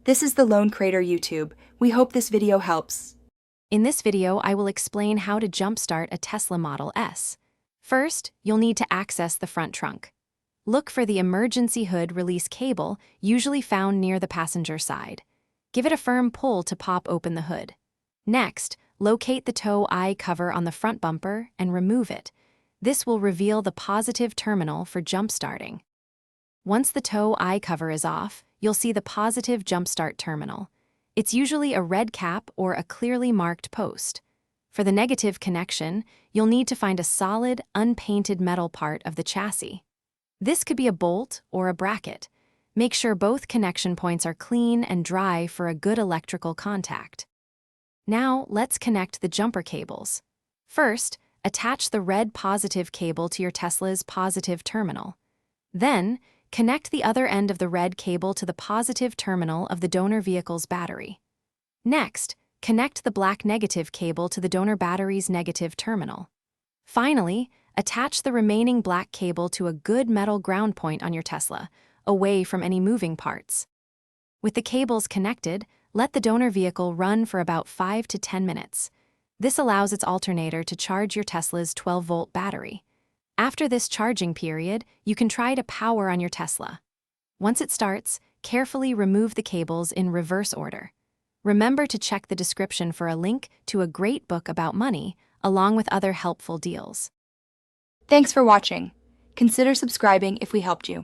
This is the Lone Crater YouTube. We hope this video helps. In this video, I will explain how to jumpstart a Tesla Model S. First, you'll need to access the front trunk. Look for the emergency hood release cable, usually found near the passenger side. Give it a firm pull to pop open the hood. Next, locate the tow eye cover on the front bumper and remove it. This will reveal the positive terminal for jumpstarting. Once the tow eye cover is off, you'll see the positive jumpstart terminal. It's usually a red cap or a clearly marked post. For the negative connection, you'll need to find a solid, unpainted metal part of the chassis. This could be a bolt or a bracket. Make sure both connection points are clean and dry for a good electrical contact. Now, let's connect the jumper cables. First, attach the red positive cable to your Tesla's positive terminal. Then, connect the other end of the red cable to the positive terminal of the donor vehicle's battery. Next, connect the black negative cable to the donor battery's negative terminal. Finally, attach the remaining black cable to a good metal ground point on your Tesla, away from any moving parts. With the cables connected, let the donor vehicle run for about 5 to 10 minutes. This allows its alternator to charge your Tesla's 12-volt battery. After this charging period, you can try to power on your Tesla. Once it starts, carefully remove the cables in reverse order. Remember to check the description for a link to a great book about money, along with other helpful deals. Thanks for watching. Consider subscribing if we helped you.